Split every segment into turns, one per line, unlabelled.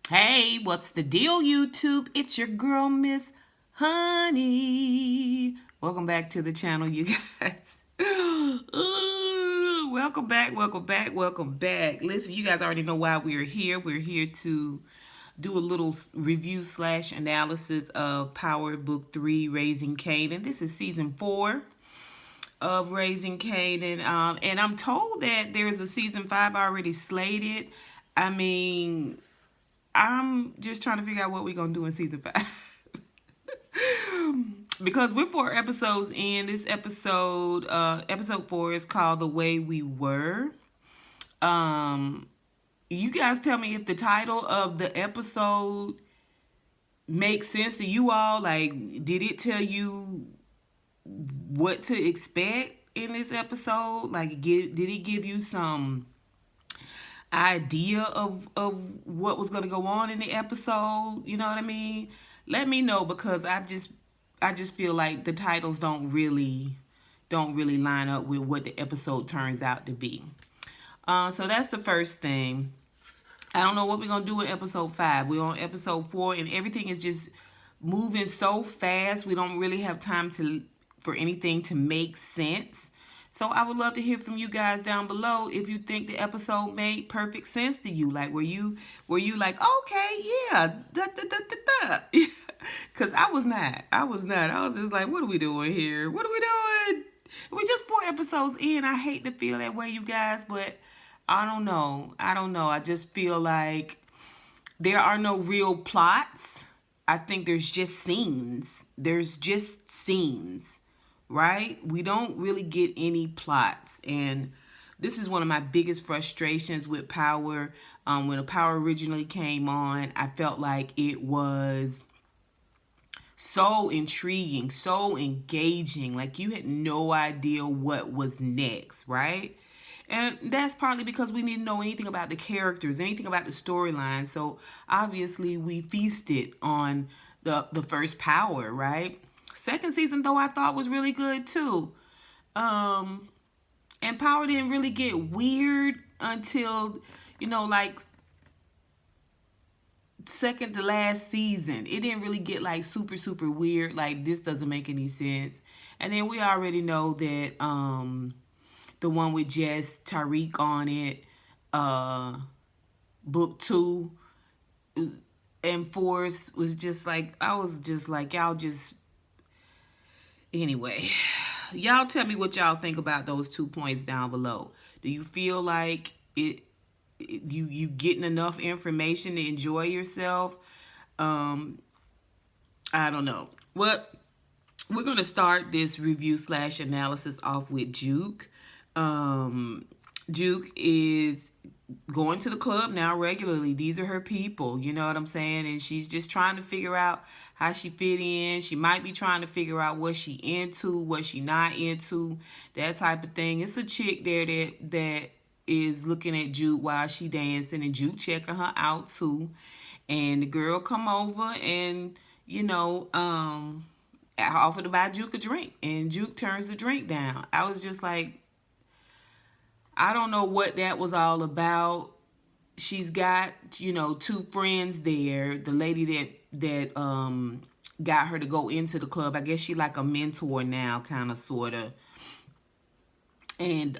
Hey, what's the deal, YouTube? It's your girl, Miss Honey. Welcome back to the channel, you guys. Ooh, welcome back, welcome back, welcome back. Listen, you guys already know why we're here. We're here to do a little review slash analysis of Power Book 3, Raising Kanan. This is season 4 of Raising Kanan. And I'm told that there's a season 5 already slated. I mean, I'm just trying to figure out what we're going to do in season 5. Because we're 4 episodes in. This episode 4 is called The Way We Were. You guys tell me if the title of the episode makes sense to you all. Like, did it tell you what to expect in this episode? Like, did it give you some idea of what was going to go on in the episode? You know what I mean? Let me know, because I just feel like the titles don't really line up with what the episode turns out to be. So that's the first thing. I don't know what we're going to do in episode 5. We're on episode 4, and everything is just moving so fast. We don't really have time for anything to make sense. So I would love to hear from you guys down below if you think the episode made perfect sense to you. Like, were you like, okay, yeah, because I was not. I was just like, what are we doing here? What are we doing? We're just 4 episodes in. I hate to feel that way, you guys, but I don't know. I just feel like there are no real plots. I think there's just scenes. Right? We don't really get any plots. And this is one of my biggest frustrations with Power. When Power originally came on, I felt like it was so intriguing, so engaging. Like, you had no idea what was next, right? And that's partly because we didn't know anything about the characters, anything about the storyline. So obviously we feasted on the first Power, right? Second season, though, I thought was really good too. And Power didn't really get weird until, like, second to last season. It didn't really get like super weird. Like, this doesn't make any sense. And then we already know that the one with Jess Tariq on it, book 2 and Force was just like, I was just like, y'all just, anyway, y'all tell me what y'all think about those 2 points down below. Do you feel like you getting enough information to enjoy yourself? I don't know. What we're gonna start this review slash analysis off with Juke. Juke is going to the club now regularly. These are her people, you know what I'm saying? And she's just trying to figure out how she fit in. She might be trying to figure out what she into, what she not into, that type of thing. It's a chick there that is looking at Juke while she dancing, and Juke checking her out too. And the girl come over and, offered to buy Juke a drink, and Juke turns the drink down. I was just like, I don't know what that was all about. She's got, 2 friends there. The lady that got her to go into the club, I guess she like a mentor now, kind of, sort of. And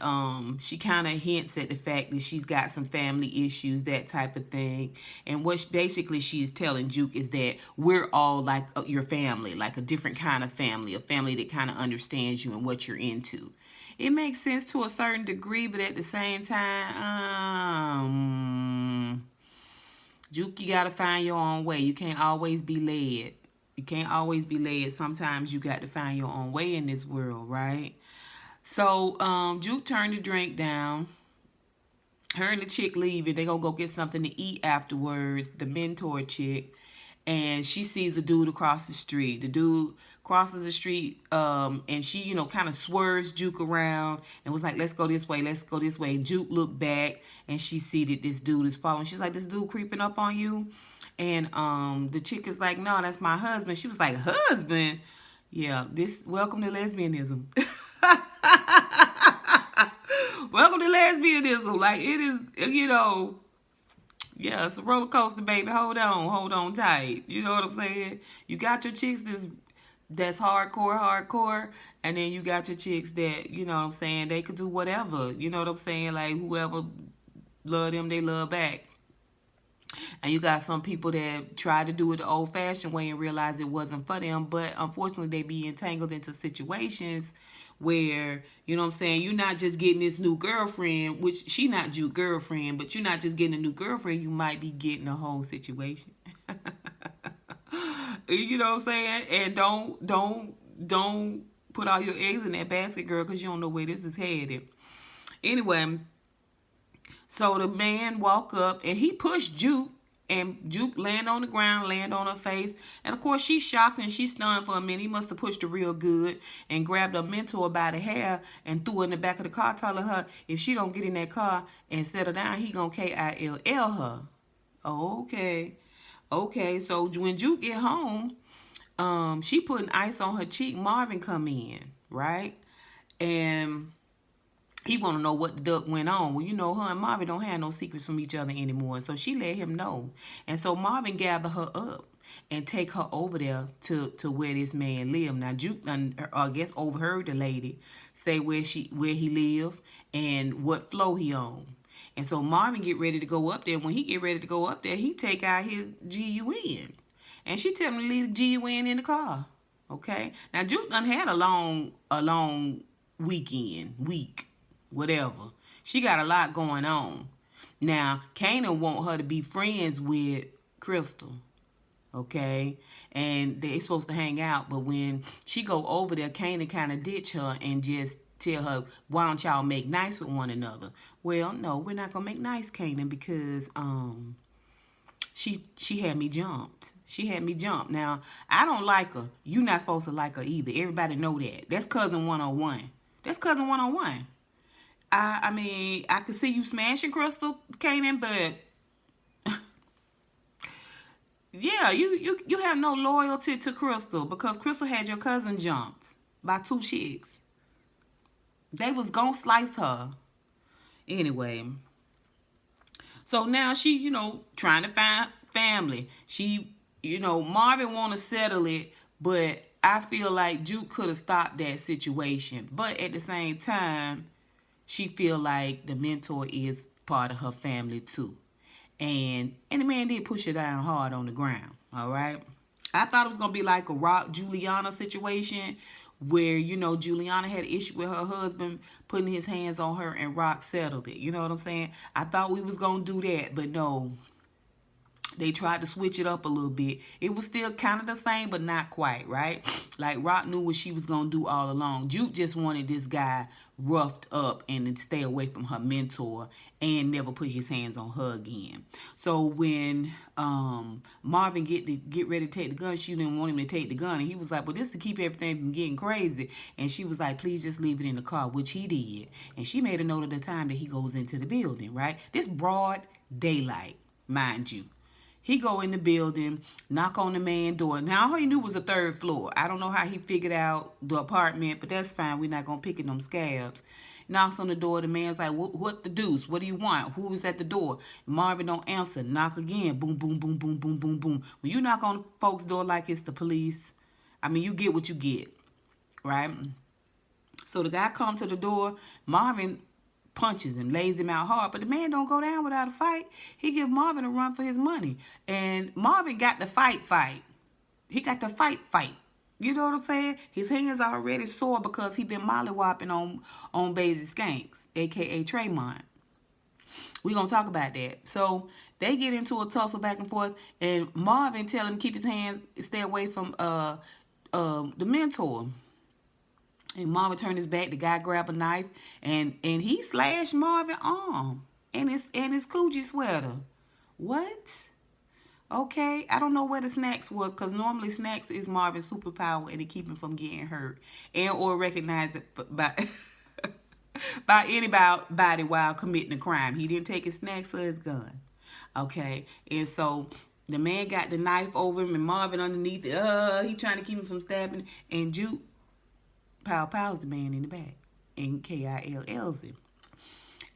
she kind of hints at the fact that she's got some family issues, that type of thing. And what basically she's telling Juke is that we're all like your family, like a different kind of family, a family that kind of understands you and what you're into. It makes sense to a certain degree, but at the same time, Juke, you got to find your own way. You can't always be led. Sometimes you got to find your own way in this world, right? So, Juke turned the drink down. Her and the chick leave, and they gonna go get something to eat afterwards, the mentor chick. And she sees a dude across the street. The dude crosses the street, and she, kind of swerves Juke around and was like, let's go this way. And Juke looked back, and she see that this dude is following. She's like, this dude creeping up on you? And the chick is like, no, that's my husband. She was like, husband? Yeah, welcome to lesbianism. Welcome to lesbianism. Like, it is, Yeah, it's a roller coaster, baby. Hold on tight. You know what I'm saying? You got your chicks that's hardcore, and then you got your chicks that, you know what I'm saying, they could do whatever. You know what I'm saying? Like whoever love them, they love back. And you got some people that try to do it the old fashioned way and realize it wasn't for them. But unfortunately, they be entangled into situations where, you know what I'm saying, you're not just getting this new girlfriend, which she not your girlfriend, but you're not just getting a new girlfriend, you might be getting a whole situation. You know what I'm saying? And don't put all your eggs in that basket, girl, because you don't know where this is headed. Anyway, so the man walk up and he pushed Juke, and Juke land on the ground, land on her face. And of course she's shocked and she's stunned for a minute. He must have pushed her real good and grabbed her mentor by the hair and threw her in the back of the car, telling her if she don't get in that car and settle down, he gonna KILL her. Okay. Okay, so when Juke get home, she putting ice on her cheek. Marvin come in, right? And he want to know what the duck went on. Well, you know, her and Marvin don't have no secrets from each other anymore. So she let him know. And so Marvin gather her up and take her over there to where this man live. Now, Juke, I guess, overheard the lady say where he live and what floor he on. And so Marvin get ready to go up there. When he get ready to go up there, he take out his GUN. And she tell him to leave the GUN in the car. Okay? Now, Juke done had a long week, whatever. She got a lot going on. Now, Kanan want her to be friends with Crystal. Okay? And they supposed to hang out. But when she go over there, Kanan kind of ditch her and just tell her, why don't y'all make nice with one another? Well, no, we're not going to make nice, Kanan, because she had me jumped. She had me jumped. Now, I don't like her. You not supposed to like her either. Everybody know that. That's cousin 101. That's cousin 101. I mean, I could see you smashing Crystal, Kanan, but yeah, you have no loyalty to Crystal because Crystal had your cousin jumped by 2 chicks. They was gonna slice her. Anyway, so now she, you know, trying to find family. She, you know, Marvin want to settle it, but I feel like Juke could have stopped that situation. But at the same time, she feel like the mentor is part of her family too. And the man did push her down hard on the ground, all right? I thought it was going to be like a Rock Juliana situation where, you know, Juliana had an issue with her husband putting his hands on her and Rock settled it. You know what I'm saying? I thought we was going to do that, but no. They tried to switch it up a little bit. It was still kind of the same, but not quite, right? Like Rock knew what she was going to do all along. Juke just wanted this guy roughed up and to stay away from her mentor and never put his hands on her again. So when Marvin get ready to take the gun, she didn't want him to take the gun. And he was like, well, this to keep everything from getting crazy. And she was like, please just leave it in the car, which he did. And she made a note of the time that he goes into the building, right? This broad daylight, mind you. He go in the building, knock on the man door. Now, all he knew was the 3rd floor. I don't know how he figured out the apartment, but that's fine. We're not going to pick at them scabs. Knocks on the door. The man's like, what the deuce? What do you want? Who is at the door? Marvin don't answer. Knock again. Boom, boom, boom, boom, boom, boom, boom. When you knock on folks' door like it's the police, I mean, you get what you get, right? So the guy comes to the door. Marvin punches him, lays him out hard, but the man don't go down without a fight. He give Marvin a run for his money, and Marvin got the fight. He got the fight. You know what I'm saying? His hands are already sore because he been mollywopping on Basie Skanks, aka Tremont. We gonna talk about that. So they get into a tussle back and forth, and Marvin tell him to keep his hands, stay away from the mentor. And Marvin turned his back. The guy grabbed a knife and he slashed Marvin's arm and his coochie sweater. What? Okay, I don't know where the snacks was because normally snacks is Marvin's superpower and it keep him from getting hurt and or recognized by by anybody while committing a crime. He didn't take his snacks or his gun. Okay, and so the man got the knife over him and Marvin underneath it. He trying to keep him from stabbing, and Juke Pow's the man in the back and KILLs him.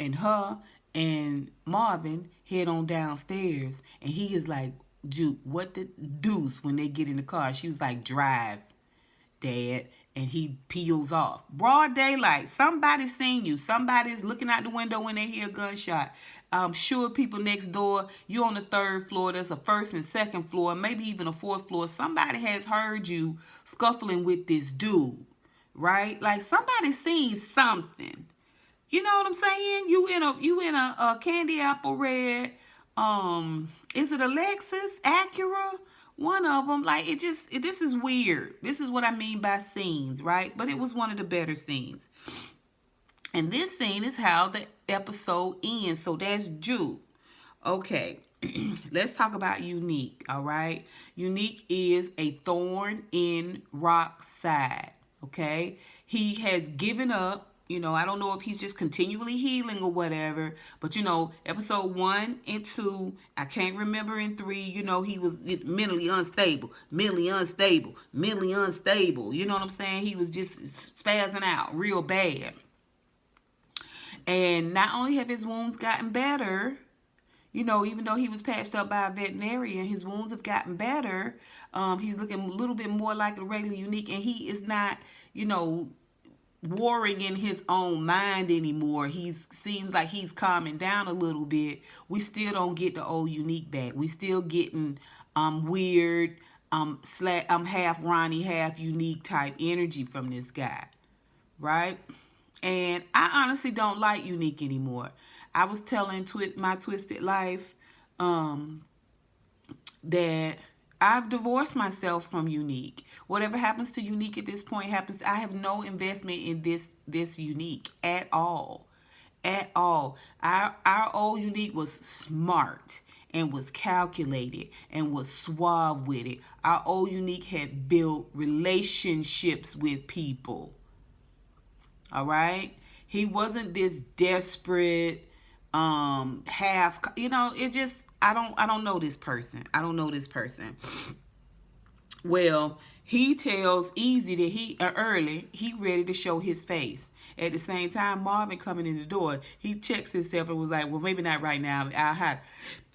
And her And Marvin head on downstairs, and he is like, Juke, what the deuce when they get in the car? She was like, drive, Dad. And he peels off. Broad daylight. Somebody's seen you. Somebody's looking out the window when they hear a gunshot. I'm sure people next door, you're on the third floor. There's a first and second floor, maybe even a fourth floor. Somebody has heard you scuffling with this dude, right? Like somebody's seen something. You know what I'm saying? You in a candy apple red. Is it a Lexus, Acura? One of them. Like this is weird. This is what I mean by scenes, right? But it was one of the better scenes. And this scene is how the episode ends. So that's Jude. Okay. Let's talk about Unique, all right? Unique is a thorn in Rock's side, okay? He has given up. I don't know if he's just continually healing or whatever, but episode 1 and 2, I can't remember in 3, he was mentally unstable. You know what I'm saying? He was just spazzing out real bad. And not only have his wounds gotten better, even though he was patched up by a veterinarian, his wounds have gotten better. He's looking a little bit more like a regular Unique, and he is not, warring in his own mind anymore. He seems like he's calming down a little bit. We still don't get the old Unique back. We still getting weird, half Ronnie, half Unique type energy from this guy, right? And I honestly don't like Unique anymore. I was telling my Twisted Life that I've divorced myself from Unique. Whatever happens to Unique at this point happens. I have no investment in this Unique at all. At all. Our old Unique was smart and was calculated and was suave with it. Our old Unique had built relationships with people. All right? He wasn't this desperate half, it just I don't know this person. Well, he tells Easy that he ready to show his face. At the same time, Marvin coming in the door, he checks himself and was like, well, maybe not right now. I'll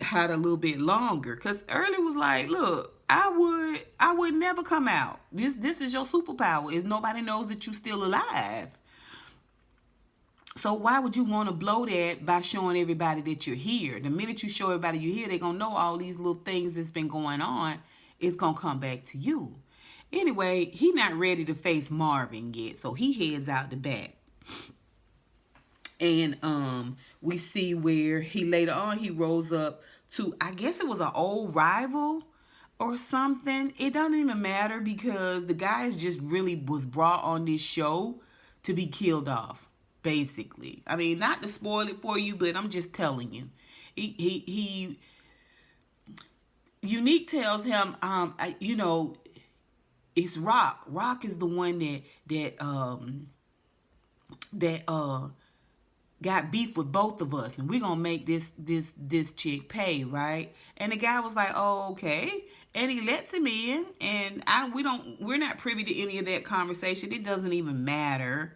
hide a little bit longer. Because Early was like, look, I would never come out. This is your superpower, is nobody knows that you're still alive. So why would you want to blow that by showing everybody that you're here? The minute you show everybody you're here, they're going to know all these little things that's been going on. It's going to come back to you. Anyway, he not ready to face Marvin yet. So he heads out the back. And we see where later on he rose up to, I guess it was an old rival or something. It doesn't even matter because the guy just really was brought on this show to be killed off. Basically, I mean, not to spoil it for you, but I'm just telling you. He Unique tells him, it's Rock. Rock is the one that got beef with both of us, and we're gonna make this chick pay, right? And the guy was like, oh, okay. And he lets him in, and we're not privy to any of that conversation. It doesn't even matter.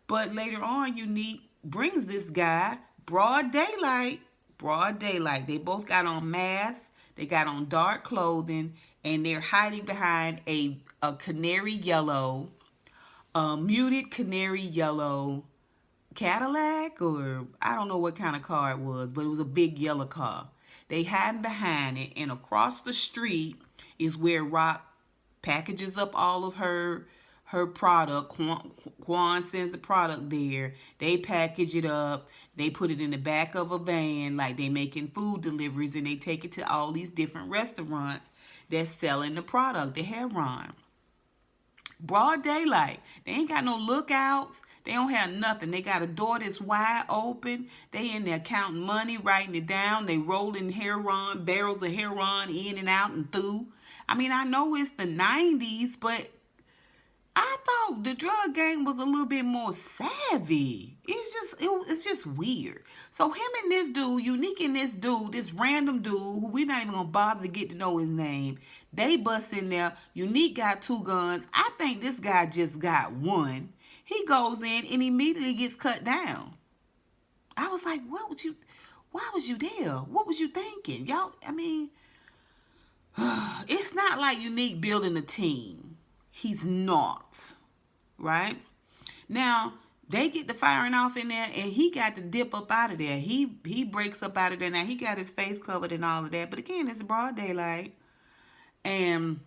But later on, Unique brings this guy broad daylight. They both got on masks. They got on dark clothing, and they're hiding behind a canary yellow, muted canary yellow Cadillac, or I don't know what kind of car it was, but it was a big yellow car. They hiding behind it, and across the street is where Rock packages up all of her product. Quan sends the product there. They package it up. They put it in the back of a van like they making food deliveries, and they take it to all these different restaurants that's selling the product, the heroin. Broad daylight. They ain't got no lookouts. They don't have nothing. They got a door that's wide open. They in there counting money, writing it down. They rolling heroin, barrels of heroin in and out and through. I mean, I know it's the 90s, but I thought the drug game was a little bit more savvy. It's just weird. So him and this dude, Unique and this dude, this random dude, who we're not even going to bother to get to know his name, they bust in there. Unique got 2 guns. I think this guy just got 1. He goes in and immediately gets cut down. I was like, Why was you there? What was you thinking? Y'all, I mean, it's not like Unique building a team. He's not. Right? Now, they get the firing off in there, and he got to dip up out of there. He breaks up out of there. Now, he got his face covered and all of that. But again, it's broad daylight. And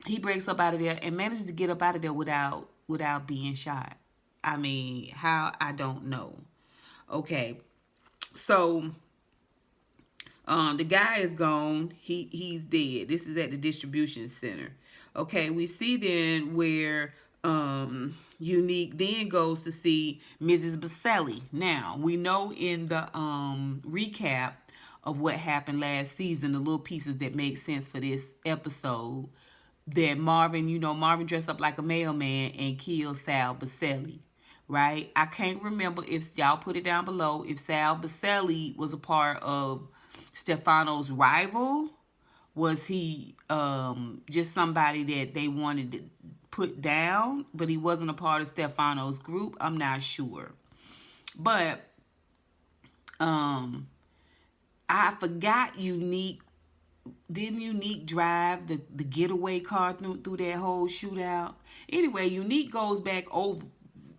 he breaks up out of there and manages to get up out of there without being shot. I mean, how? I don't know. Okay. So, the guy is gone. He's dead. This is at the distribution center. Okay, we see then where Unique then goes to see Mrs. Baselli. Now, we know in the recap of what happened last season, the little pieces that make sense for this episode, that Marvin dressed up like a mailman and killed Sal Baselli, right? I can't remember if y'all put it down below if Sal Baselli was a part of Stefano's rival. Was he just somebody that they wanted to put down, but he wasn't a part of Stefano's group? I'm not sure. But I forgot Unique. Didn't Unique drive the getaway car through that whole shootout? Anyway, Unique goes back over,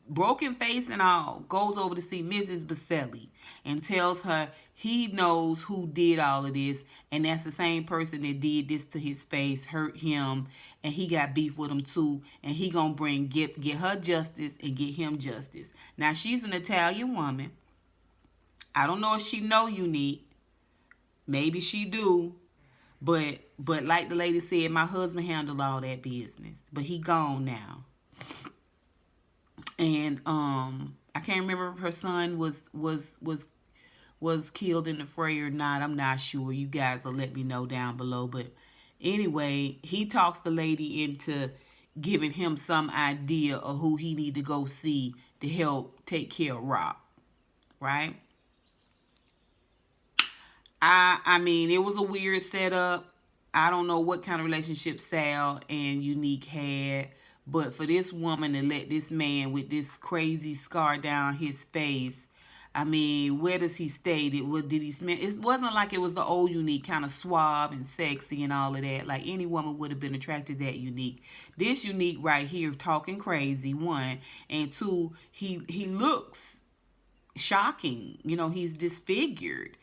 broken face and all, goes over to see Mrs. Baselli and tells her he knows who did all of this, and that's the same person that did this to his face, hurt him, and he got beef with him too, and he gonna get her justice and get him justice. Now, she's an Italian woman. I don't know if she know Unique. Maybe she do. But like the lady said, my husband handled all that business. But he gone now. And I can't remember if her son was killed in the fray or not. I'm not sure. You guys will let me know down below. But anyway, he talks the lady into giving him some idea of who he need to go see to help take care of Rock. Right? I mean, it was a weird setup. I don't know what kind of relationship Sal and Unique had, but for this woman to let this man with this crazy scar down his face, I mean, where does he stay? Did he smell? It wasn't like it was the old Unique, kind of suave and sexy and all of that. Like any woman would have been attracted to that Unique. This Unique right here talking crazy, one, and two, he looks shocking. He's disfigured.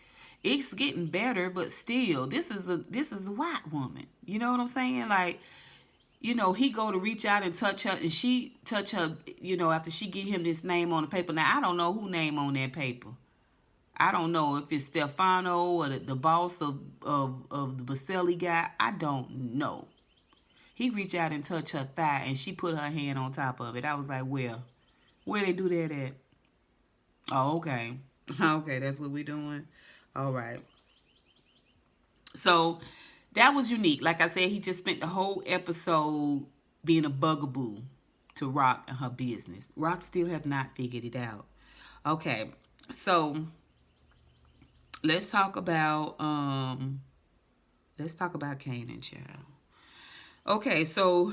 It's getting better, but still, this is a white woman. You know what I'm saying? Like, he go to reach out and touch her, and she touch her, after she get him this name on the paper. Now, I don't know who name on that paper. I don't know if it's Stefano or the boss of the Baselli guy. I don't know. He reach out and touch her thigh, and she put her hand on top of it. I was like, where they do that at? Oh, okay. Okay, that's what we doing. All right. So that was Unique. Like I said, he just spent the whole episode being a bugaboo to Rock and her business. Rock still have not figured it out. Okay. So let's talk about Kanan, child. Okay, so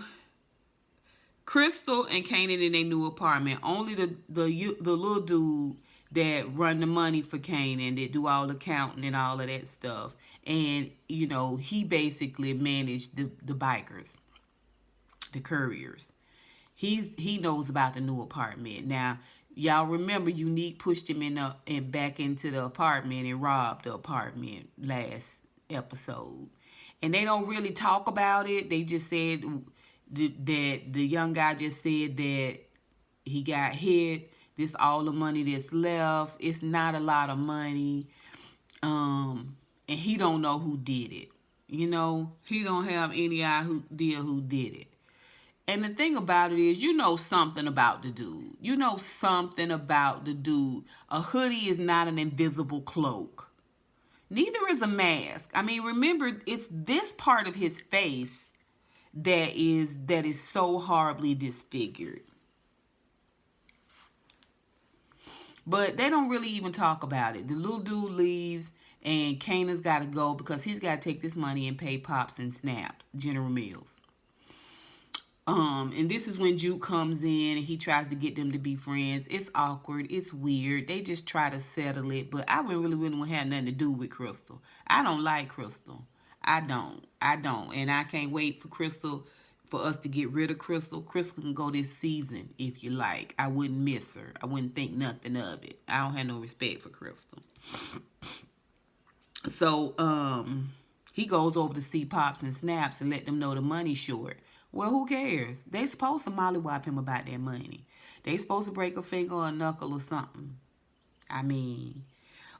Crystal and Kanan in their new apartment. Only the little dude that run the money for Kanan, that do all the counting and all of that stuff. And, he basically managed the bikers, the couriers. He knows about the new apartment. Now, y'all remember Unique pushed him back into the apartment and robbed the apartment last episode. And they don't really talk about it. They just said that the young guy just said that he got hit. This all the money that's left. It's not a lot of money. And he don't know who did it. He don't have any idea who did it. And the thing about it is, something about the dude. Something about the dude. A hoodie is not an invisible cloak. Neither is a mask. I mean, remember, it's this part of his face that is so horribly disfigured. But they don't really even talk about it. The little dude leaves, and Kanan's got to go because he's got to take this money and pay Pops and Snaps, General Mills. And this is when Juke comes in and he tries to get them to be friends. It's awkward. It's weird. They just try to settle it. But I really wouldn't have nothing to do with Crystal. I don't like Crystal. I don't. I don't. And I can't wait for Crystal, for us to get rid of Crystal. Crystal can go this season if you like. I wouldn't miss her. I wouldn't think nothing of it. I don't have no respect for Crystal. So, he goes over to see Pops and Snaps and let them know the money's short. Well, who cares? They supposed to mollywop him about that money. They supposed to break a finger or a knuckle or something. I mean,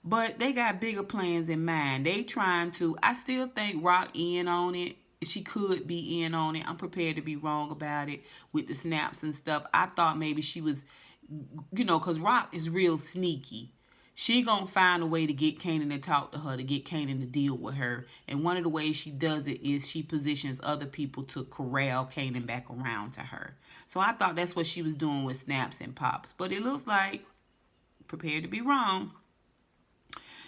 but they got bigger plans in mind. They trying to, I still think Rock in on it. She could be in on it. I'm prepared to be wrong about it with the snaps and stuff. I thought maybe she was, because Rock is real sneaky. She gonna find a way to get Kanan to talk to her, to get Kanan to deal with her. And one of the ways she does it is she positions other people to corral Kanan back around to her. So I thought that's what she was doing with Snaps and Pops. But it looks like, prepared to be wrong,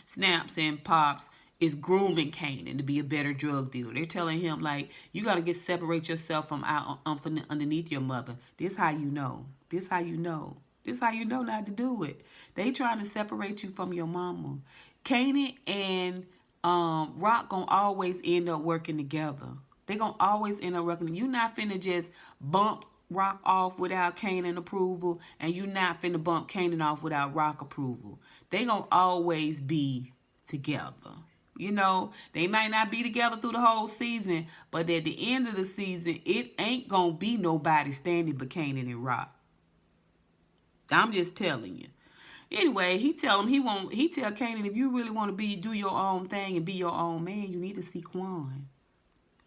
Snaps and Pops is grooming Kanan to be a better drug dealer. They're telling him, like, you got to separate yourself from underneath your mother. This how you know. This how you know. This how you know not to do it. They trying to separate you from your mama. Kanan and Rock gonna always end up working together. They gonna always end up working. You not finna just bump Rock off without Kanan approval, and you not finna bump Kanan off without Rock approval. They gonna always be together. They might not be together through the whole season, but at the end of the season, it ain't gonna be nobody standing but Kanan and Rock. I'm just telling you. Anyway, he tell Kanan, if you really want to do your own thing and be your own man, you need to see Quan.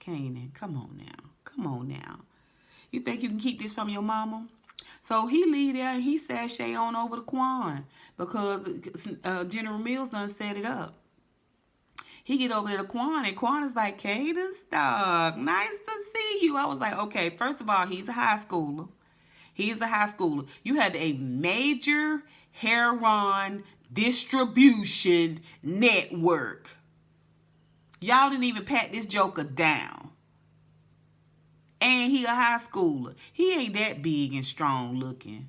Kanan, come on now. Come on now. You think you can keep this from your mama? So he leave there and he sashay on over to Quan because General Mills done set it up. He get over there to Quan, and Quan is like, Kanan, stop. Nice to see you. I was like, okay, first of all, he's a high schooler. He's a high schooler. You have a major heroin distribution network. Y'all didn't even pat this joker down. And he a high schooler. He ain't that big and strong looking.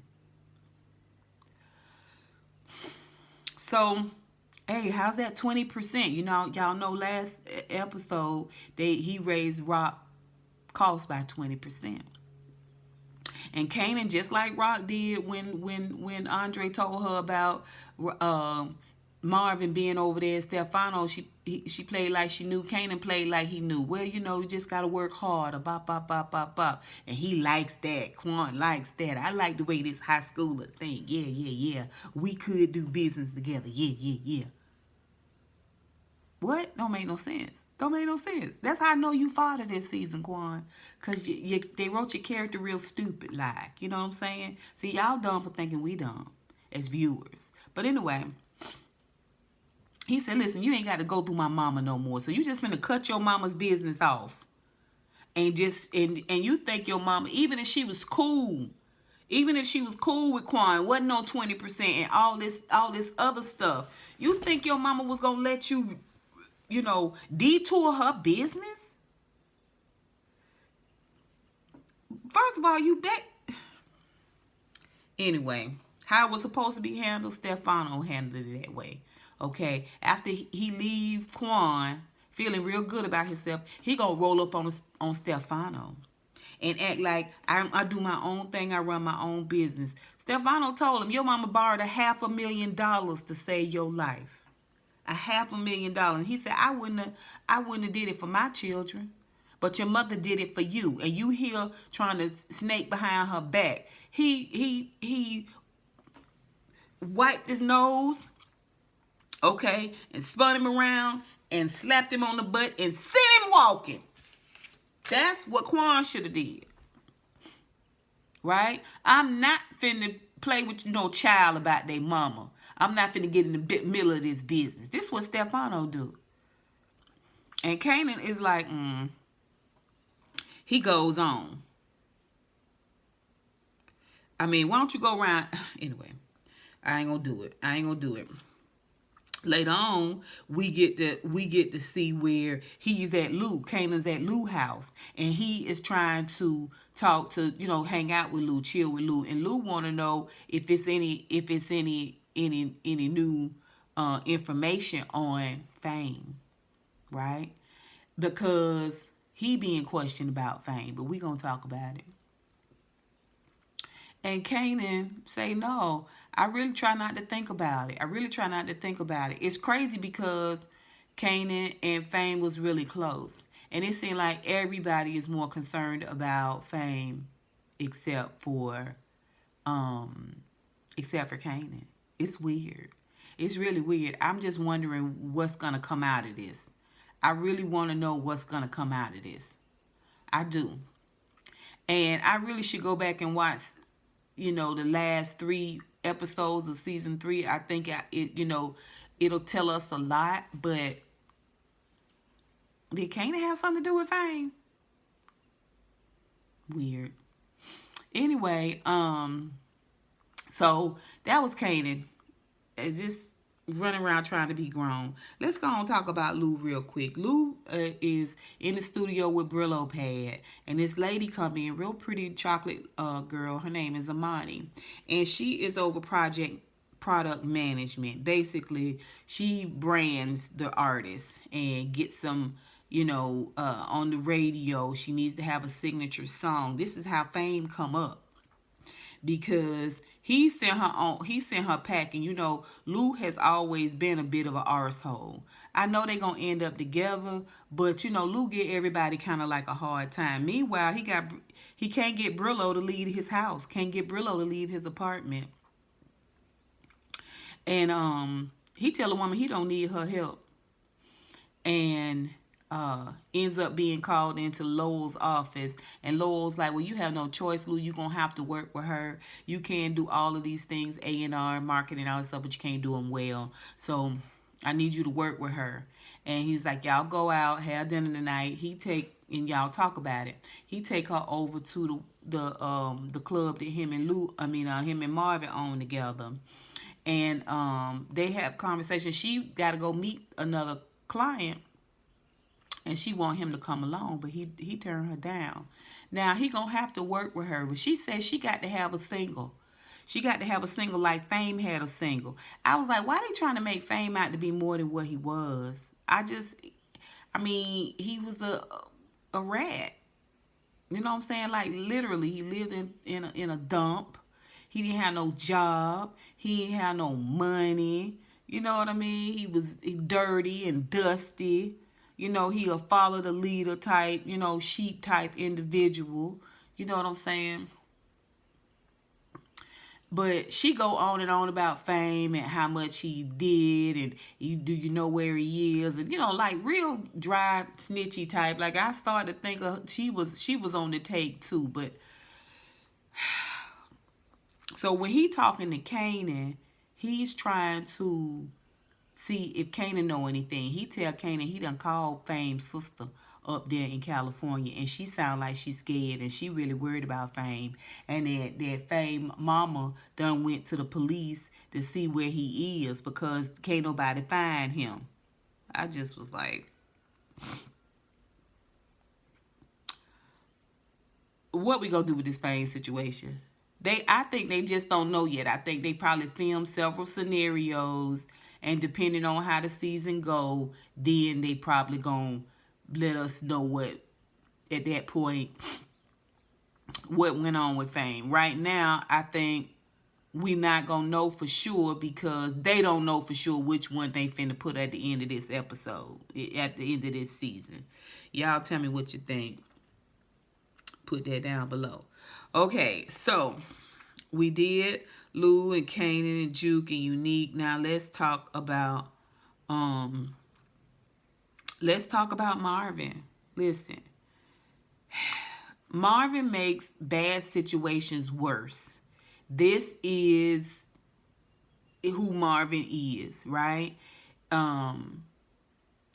So, hey, how's that 20%? Y'all know last episode he raised Rock cost by 20%. And Kanan, just like Rock did when Andre told her about Marvin being over there, Stefano, she played like she knew. Kanan played like he knew. Well, you just got to work harder. Bop, bop, bop, bop, bop. And he likes that. Quan likes that. I like the way this high schooler think. Yeah. We could do business together. Yeah. What? Don't make no sense. That's how I know you fought it this season, Quan. Because they wrote your character real stupid like. You know what I'm saying? See, y'all dumb for thinking we dumb as viewers. But anyway, he said, listen, you ain't got to go through my mama no more. So you just finna cut your mama's business off. And you think your mama, even if she was cool with Quan, wasn't no 20% and all this other stuff, you think your mama was gonna let you detour her business? First of all, you bet. Anyway, how it was supposed to be handled, Stefano handled it that way. Okay, after he leave Quan feeling real good about himself, he gonna roll up on Stefano and act like I do my own thing, I run my own business. Stefano told him, your mama borrowed $500,000 to save your life. $500,000. And he said, I wouldn't have did it for my children, but your mother did it for you, and you here trying to snake behind her back. He wiped his nose, okay, and spun him around and slapped him on the butt and sent him walking. That's what Quan should have did. Right? I'm not finna play with no child about their mama. I'm not finna get in the middle of this business. This is what Stefano do. And Kanan is like, He goes on. I mean, why don't you go around? Anyway, I ain't gonna do it. Later on, we get to see where he's at Kanan's at Lou house, and he is trying to talk to, hang out with Lou, chill with Lou, and Lou want to know if it's any new information on Fame, right? Because he being questioned about Fame, but we gonna talk about it. And Kanan say, no, I really try not to think about it. I really try not to think about it. It's crazy because Kanan and Fame was really close. And it seemed like everybody is more concerned about Fame except for um Kanan. It's weird. It's really weird. I'm just wondering what's gonna come out of this. I really want to know what's gonna come out of this. I do. And I really should go back and watch, the last 3 episodes of season 3. I think it'll tell us a lot. But did Kanan have something to do with Fame? Weird. Anyway, so that was Kanan. It's just running around trying to be grown. Let's go and talk about Lou real quick. Lou is in the studio with Brillo Pad, and this lady come in, real pretty chocolate girl. Her name is Amani, and she is over product management. Basically, she brands the artist and gets them, on the radio. She needs to have a signature song. This is how Fame come up, because he sent her packing. Lou has always been a bit of an arsehole. I know they gonna end up together, but Lou get everybody kind of like a hard time. Meanwhile, he can't get Brillo to leave his house, can't get Brillo to leave his apartment. And he tell a woman he don't need her help. And ends up being called into Lowell's office, and Lowell's like, well, you have no choice, Lou. You're gonna have to work with her. You can do all of these things, A&R, marketing, all this stuff, but you can't do them well. So I need you to work with her. And he's like, y'all go out, have dinner tonight. And y'all talk about it. He take her over to the club that him and Marvin own together. And they have conversation. She got to go meet another client, and she want him to come along, but he turned her down. Now he gonna have to work with her, but she said she got to have a single. She got to have a single like Fame had a single. I was like, why they trying to make Fame out to be more than what he was? He was a rat. You know what I'm saying? Like, literally, he lived in a dump. He didn't have no job. He didn't have no money. You know what I mean? He was dirty and dusty. He a follow the leader type, sheep type individual. You know what I'm saying? But she go on and on about Fame and how much he did, and do you know where he is, and like real dry snitchy type. Like, I started to think she was on the take too. But so when he talking to Kanan, he's trying to see if Kanan know anything. He tell Kanan he done called Fame's sister up there in California, and she sound like she's scared, and she really worried about Fame. And that Fame mama done went to the police to see where he is, because can't nobody find him. I just was like, what we gonna do with this Fame situation? I think they just don't know yet. I think they probably filmed several scenarios, and depending on how the season go, then they probably gonna let us know what, at that point, what went on with Fame. Right now, I think we not gonna know for sure, because they don't know for sure which one they finna put at the end of this episode, at the end of this season. Y'all tell me what you think. Put that down below. Okay, so we did Lou and Kanan and Juke and Unique. Now let's talk about Marvin. Listen, Marvin makes bad situations worse. This is who Marvin is, right?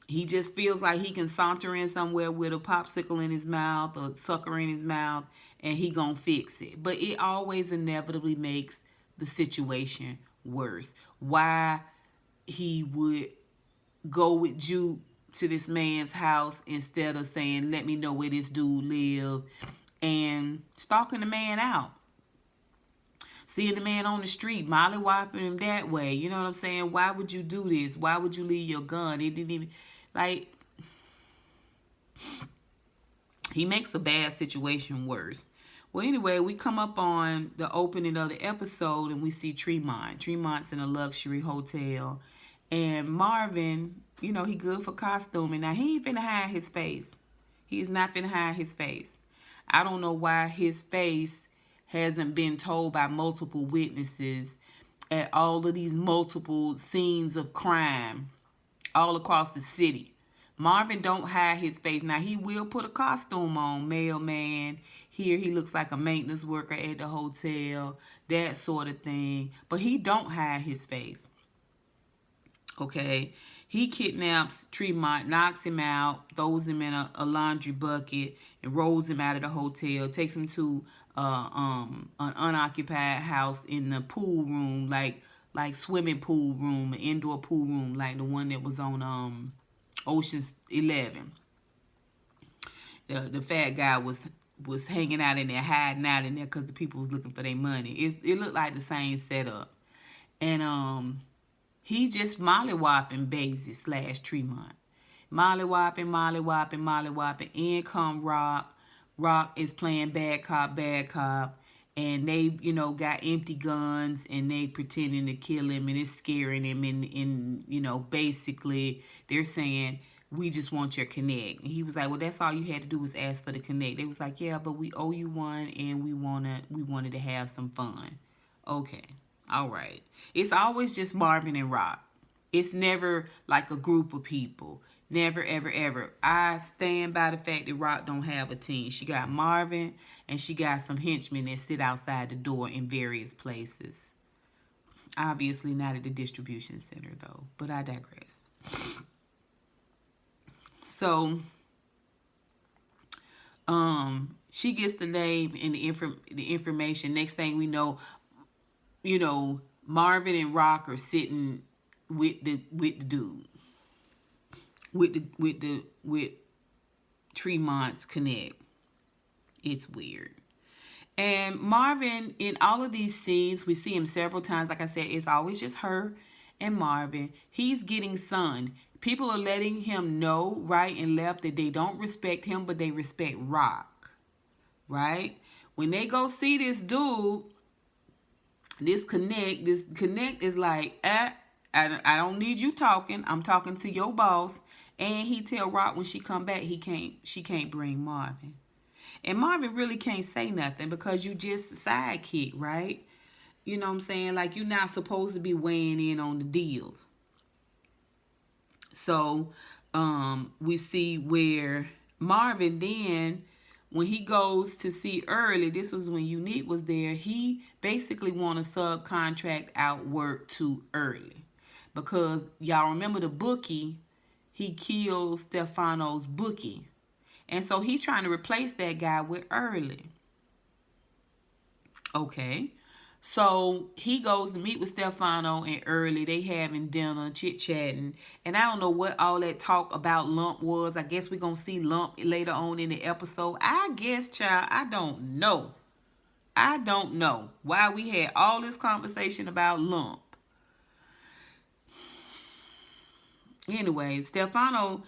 He just feels like he can saunter in somewhere with a popsicle in his mouth or sucker in his mouth, and he gonna fix it. But it always inevitably makes the situation worse. Why he would go with Juke to this man's house instead of saying, let me know where this dude live, and stalking the man out. Seeing the man on the street, mollywopping him that way. You know what I'm saying? Why would you do this? Why would you leave your gun? It didn't even, like, he makes a bad situation worse. Well, anyway, we come up on the opening of the episode and we see Tremont. Tremont's in a luxury hotel. And Marvin, you know, he good for costuming. Now, he ain't finna hide his face. He's not finna hide his face. I don't know why his face hasn't been told by multiple witnesses at all of these multiple scenes of crime all across the city. Marvin don't hide his face. Now, he will put a costume on, mailman. Here, he looks like a maintenance worker at the hotel, that sort of thing. But he don't hide his face. Okay? He kidnaps Tremont, knocks him out, throws him in a laundry bucket, and rolls him out of the hotel, takes him to an unoccupied house in the pool room, like swimming pool room, an indoor pool room, like the one that was on Ocean's 11. The fat guy was hanging out in there, hiding out in there because the people was looking for their money. It looked like the same setup. And he just mollywopping Basie / Tremont. Mollywopping. In come Rock. Rock is playing bad cop. And they, you know, got empty guns and they pretending to kill him and it's scaring him. And you know, basically they're saying, we just want your connect. And he was like, well, that's all you had to do was ask for the connect. They was like, yeah, but we owe you one and we wanted to have some fun. Okay. All right. It's always just Marvin and Rock. It's never like a group of people. Never, ever, ever. I stand by the fact that Rock don't have a team. She got Marvin and she got some henchmen that sit outside the door in various places. Obviously not at the distribution center though, but I digress. So, she gets the name and the information. Next thing we know, you know, Marvin and Rock are sitting with the dude, with Tremont's connect. It's weird. And Marvin, in all of these scenes, we see him several times. Like I said, it's always just her and Marvin. He's getting sunned. People are letting him know right and left that they don't respect him, but they respect Rock. Right? When they go see this dude, this connect is like, I don't need you talking. I'm talking to your boss. And he tell Rock when she come back, she can't bring Marvin. And Marvin really can't say nothing because you just a sidekick, right? You know what I'm saying? Like, you're not supposed to be weighing in on the deals. So, we see where Marvin then, when he goes to see Early, this was when Unique was there, he basically want to subcontract out work to Early. Because y'all remember the bookie, he killed Stefano's bookie. And so he's trying to replace that guy with Early. Okay. So he goes to meet with Stefano and Early. They having dinner, chit-chatting. And I don't know what all that talk about Lump was. I guess we're going to see Lump later on in the episode. I guess, child, I don't know. I don't know why we had all this conversation about Lump. Anyway, Stefano,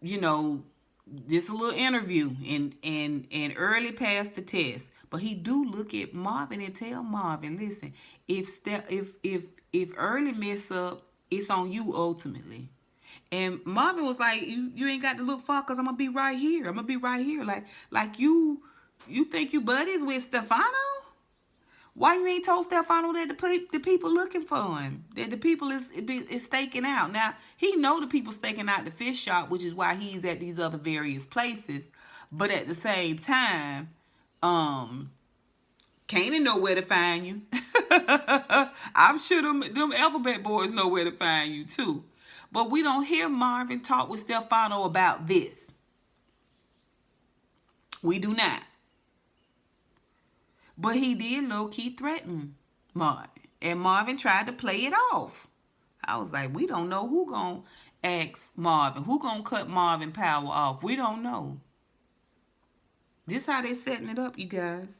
you know, this a little interview, and Early passed the test. But he do look at Marvin and tell Marvin, listen, if Early mess up, it's on you ultimately. And Marvin was like, you ain't got to look far because I'm gonna be right here. I'm gonna be right here. Like you think you buddies with Stefano? Why you ain't told Stefano that the people looking for him, that the people is staking out? Now, he know the people staking out the fish shop, which is why he's at these other various places. But at the same time, Kanan know where to find you. I'm sure them alphabet boys know where to find you too. But we don't hear Marvin talk with Stefano about this. We do not. But he did low-key threaten Marvin. And Marvin tried to play it off. I was like, we don't know who gonna ask Marvin, who gonna cut Marvin power off. We don't know. This how they're setting it up, you guys.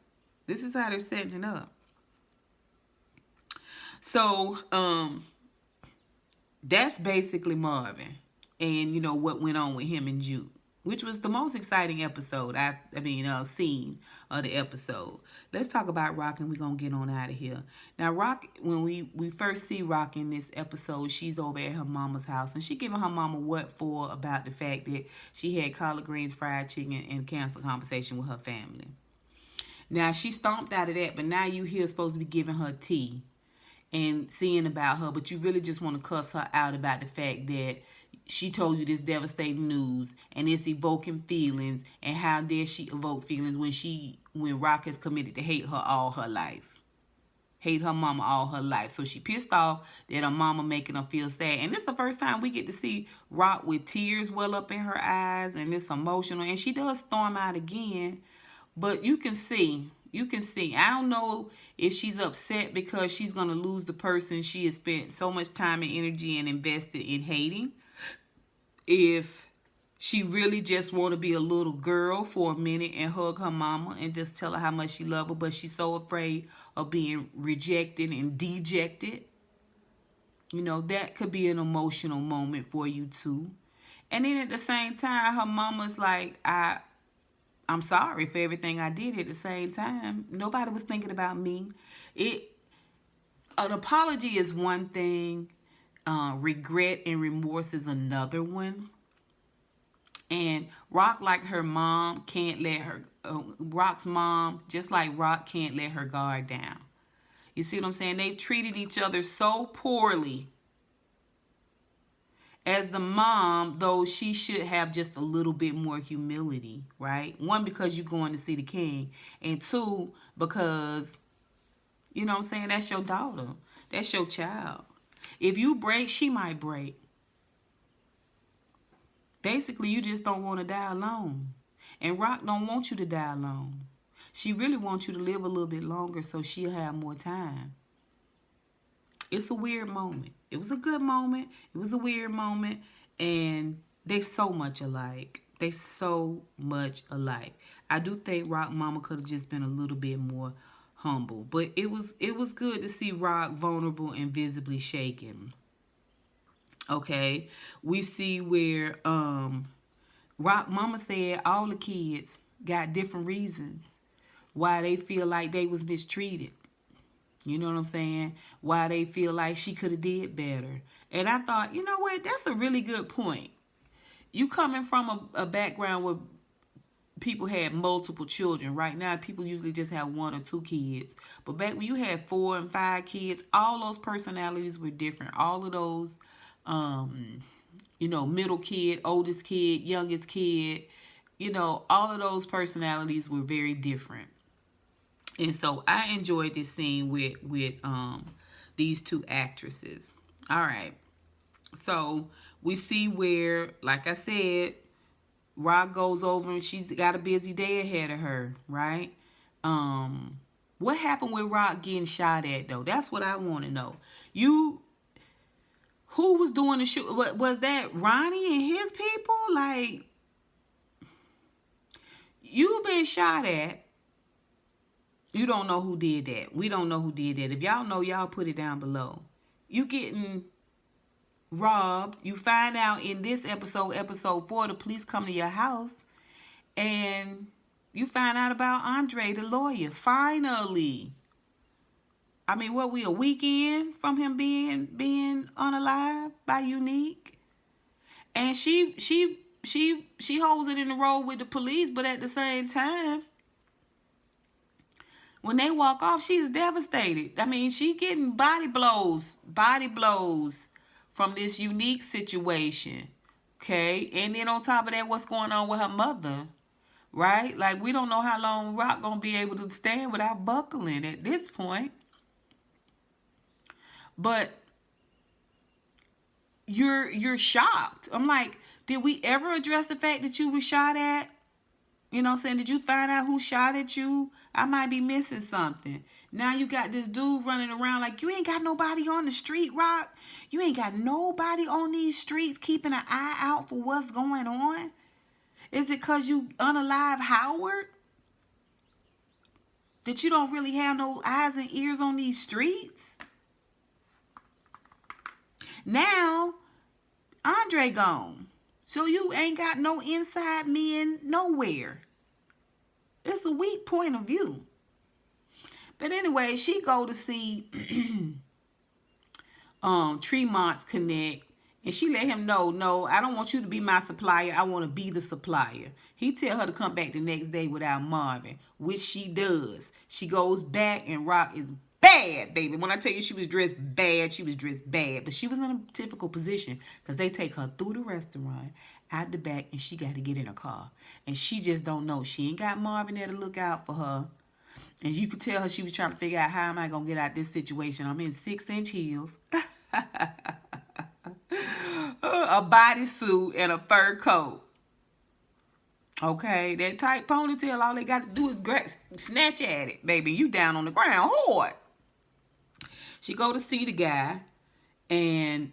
This is how they're setting it up. So, that's basically Marvin, and what went on with him and Juke, which was the most exciting episode scene of the episode. Let's talk about Rock, and we're gonna get on out of here. Now, Rock, when we first see Rock in this episode, she's over at her mama's house, and she giving her mama what for about the fact that she had collard greens, fried chicken, and cancer conversation with her family. Now, she stomped out of that, but now you here supposed to be giving her tea and seeing about her, but you really just want to cuss her out about the fact that she told you this devastating news and it's evoking feelings, and how dare she evoke feelings when Rock has committed to hate her all her life. Hate her mama all her life. So she pissed off that her mama making her feel sad. And this is the first time we get to see Rock with tears well up in her eyes, and it's emotional. And she does storm out again, but you can see. I don't know if she's upset because she's going to lose the person she has spent so much time and energy and invested in hating. If she really just want to be a little girl for a minute and hug her mama and just tell her how much she love her, but she's so afraid of being rejected and dejected. That could be an emotional moment for you too. And then at the same time, her mama's like, I'm sorry for everything I did. At the same time, nobody was thinking about me. An apology is one thing. Regret and remorse is another one. And Rock, like her mom, can't let her... Rock's mom, just like Rock, can't let her guard down. You see what I'm saying? They've treated each other so poorly. As the mom, though, she should have just a little bit more humility, right? One, because you're going to see the king. And two, because, you know what I'm saying, that's your daughter. That's your child. If you break, she might break. Basically, you just don't want to die alone. And Rock don't want you to die alone. She really wants you to live a little bit longer so she'll have more time. It's a weird moment. It was a good moment. It was a weird moment. And they so much alike. They so much alike. I do think Rock mama could have just been a little bit more humble. But it was good to see Rock vulnerable and visibly shaken. Okay. We see where Rock mama said all the kids got different reasons why they feel like they was mistreated. You know what I'm saying? Why they feel like she could have did better. And I thought, you know what? That's a really good point. You coming from a background where people had multiple children. Right now, people usually just have 1 or 2 kids. But back when you had 4 and 5 kids, all those personalities were different. All of those, middle kid, oldest kid, youngest kid, all of those personalities were very different. And so I enjoyed this scene with these 2 actresses. All right. So we see where, like I said, Rock goes over and she's got a busy day ahead of her, right? What happened with Rock getting shot at, though? That's what I want to know. Who was doing the shoot? Was that Ronnie and his people? Like, you've been shot at. You don't know who did that. We don't know who did that. If y'all know, y'all put it down below. You getting robbed. You find out in this episode 4, the police come to your house. And you find out about Andre, the lawyer. Finally. I mean, what, we a weekend from him being unalive by Unique? And she holds it in the road with the police, but at the same time, when they walk off, she's devastated. I mean, she getting body blows from this Unique situation, okay? And then on top of that, what's going on with her mother, right? Like, we don't know how long Rock gonna be able to stand without buckling at this point. But you're shocked. I'm like, did we ever address the fact that you were shot at? You know what I'm saying? Did you find out who shot at you? I might be missing something. Now you got this dude running around like you ain't got nobody on the street, Rock. You ain't got nobody on these streets keeping an eye out for what's going on. Is it because you unalive Howard? That you don't really have no eyes and ears on these streets? Now, Andre gone. So you ain't got no inside men nowhere. It's a weak point of view. But anyway, she go to see Tremont's Connect, and she let him know, no, I don't want you to be my supplier. I want to be the supplier. He tell her to come back the next day without Marvin, which she does. She goes back, and Rock is bad, baby. When I tell you she was dressed bad, she was dressed bad. But she was in a difficult position because they take her through the restaurant, out the back, and she got to get in her car. And she just don't know. She ain't got Marvin there to look out for her. And you could tell her she was trying to figure out, how am I going to get out this situation? I'm in 6-inch heels, a bodysuit, and a fur coat. Okay, that tight ponytail, all they got to do is snatch at it, baby. You down on the ground hard. She go to see the guy, and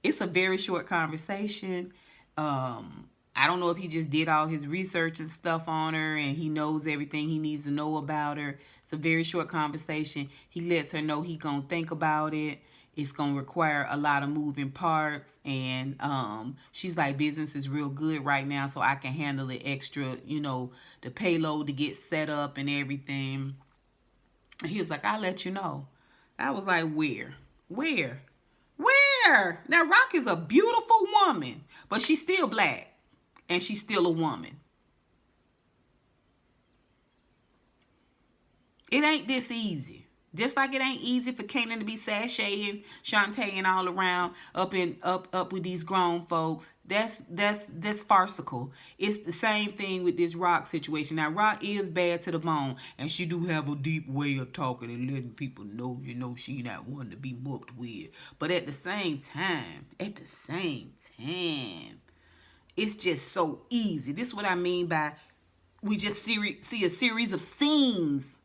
it's a very short conversation. I don't know if he just did all his research and stuff on her and he knows everything he needs to know about her. It's a very short conversation. He lets her know he gonna think about it. It's gonna require a lot of moving parts, and she's like, business is real good right now, so I can handle the extra, the payload to get set up and everything. And he was like, I'll let you know. I was like, where? Now, Rock is a beautiful woman, but she's still black, and she's still a woman. It ain't this easy. Just like it ain't easy for Kanan to be sashaying, Shantaeing all around up with these grown folks. That's farcical. It's the same thing with this Rock situation. Now, Rock is bad to the bone, and she do have a deep way of talking and letting people know, she not one to be booked with. But at the same time, it's just so easy. This is what I mean by we just see a series of scenes.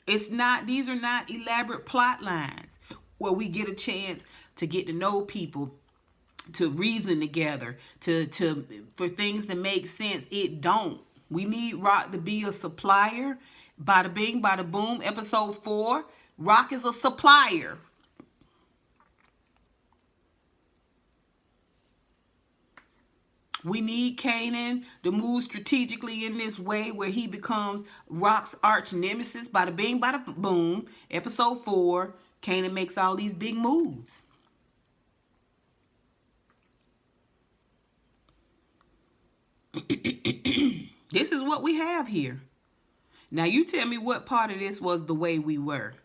These are not elaborate plot lines where we get a chance to get to know people, to reason together, for things to make sense. It don't. We need Rock to be a supplier. Bada bing, bada boom. Episode 4, Rock is a supplier. We need Kanan to move strategically in this way where he becomes Rock's arch nemesis. Bada bing, bada boom. Episode 4, Kanan makes all these big moves. This is what we have here. Now, you tell me what part of this was the way we were.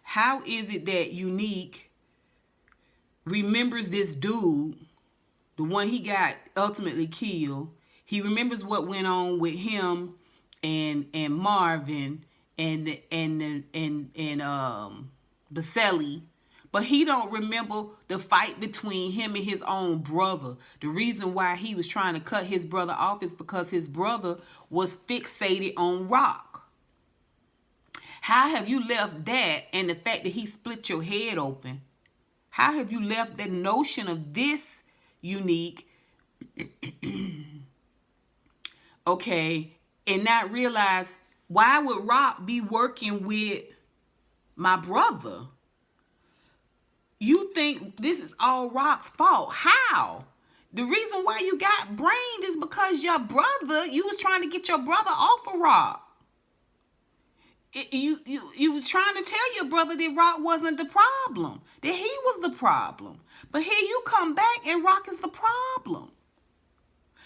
How is it that Unique remembers this dude, the one he got ultimately killed? He remembers what went on with him and Marvin and Baselli, but he don't remember the fight between him and his own brother. The reason why he was trying to cut his brother off is because his brother was fixated on Rock. How have you left that and the fact that he split your head open? How have you left that notion of this Unique, okay, and not realize, why would Rock be working with my brother? You think this is all Rock's fault. How? The reason why you got brained is because you was trying to get your brother off of Rock. You was trying to tell your brother that Rock wasn't the problem, that he was the problem. But here you come back and Rock is the problem.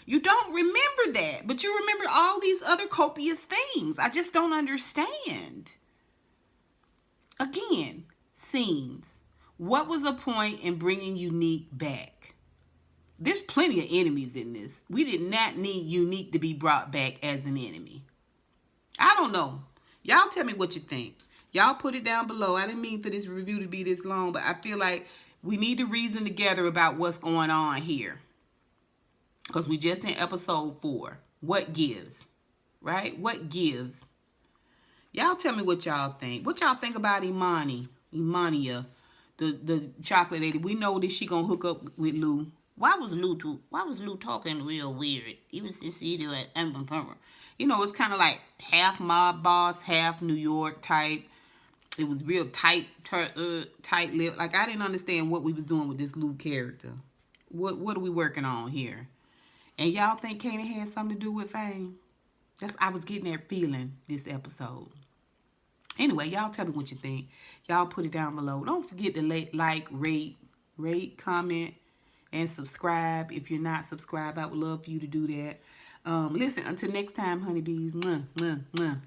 You don't remember that, but you remember all these other copious things. I just don't understand. Again, scenes. What was the point in bringing Unique back? There's plenty of enemies in this. We did not need Unique to be brought back as an enemy. I don't know. Y'all tell me what you think. Y'all put it down below. I didn't mean for this review to be this long, but I feel like we need to reason together about what's going on here. because we just in episode 4. What gives? Right? What gives? Y'all tell me what y'all think. What y'all think about Imania, the chocolate lady? We know that she gonna hook up with Lou. Why was Lou talking real weird? He was just either at you know, it's kind of like half mob boss, half New York type. It was real tight lip. Like, I didn't understand what we was doing with this Lou character. What are we working on here? And y'all think Kanan had something to do with Fame? I was getting that feeling this episode. Anyway, y'all tell me what you think. Y'all put it down below. Don't forget to like, rate, comment, and subscribe. If you're not subscribed, I would love for you to do that. Listen, until next time, honeybees. Mwah, mwah, mwah.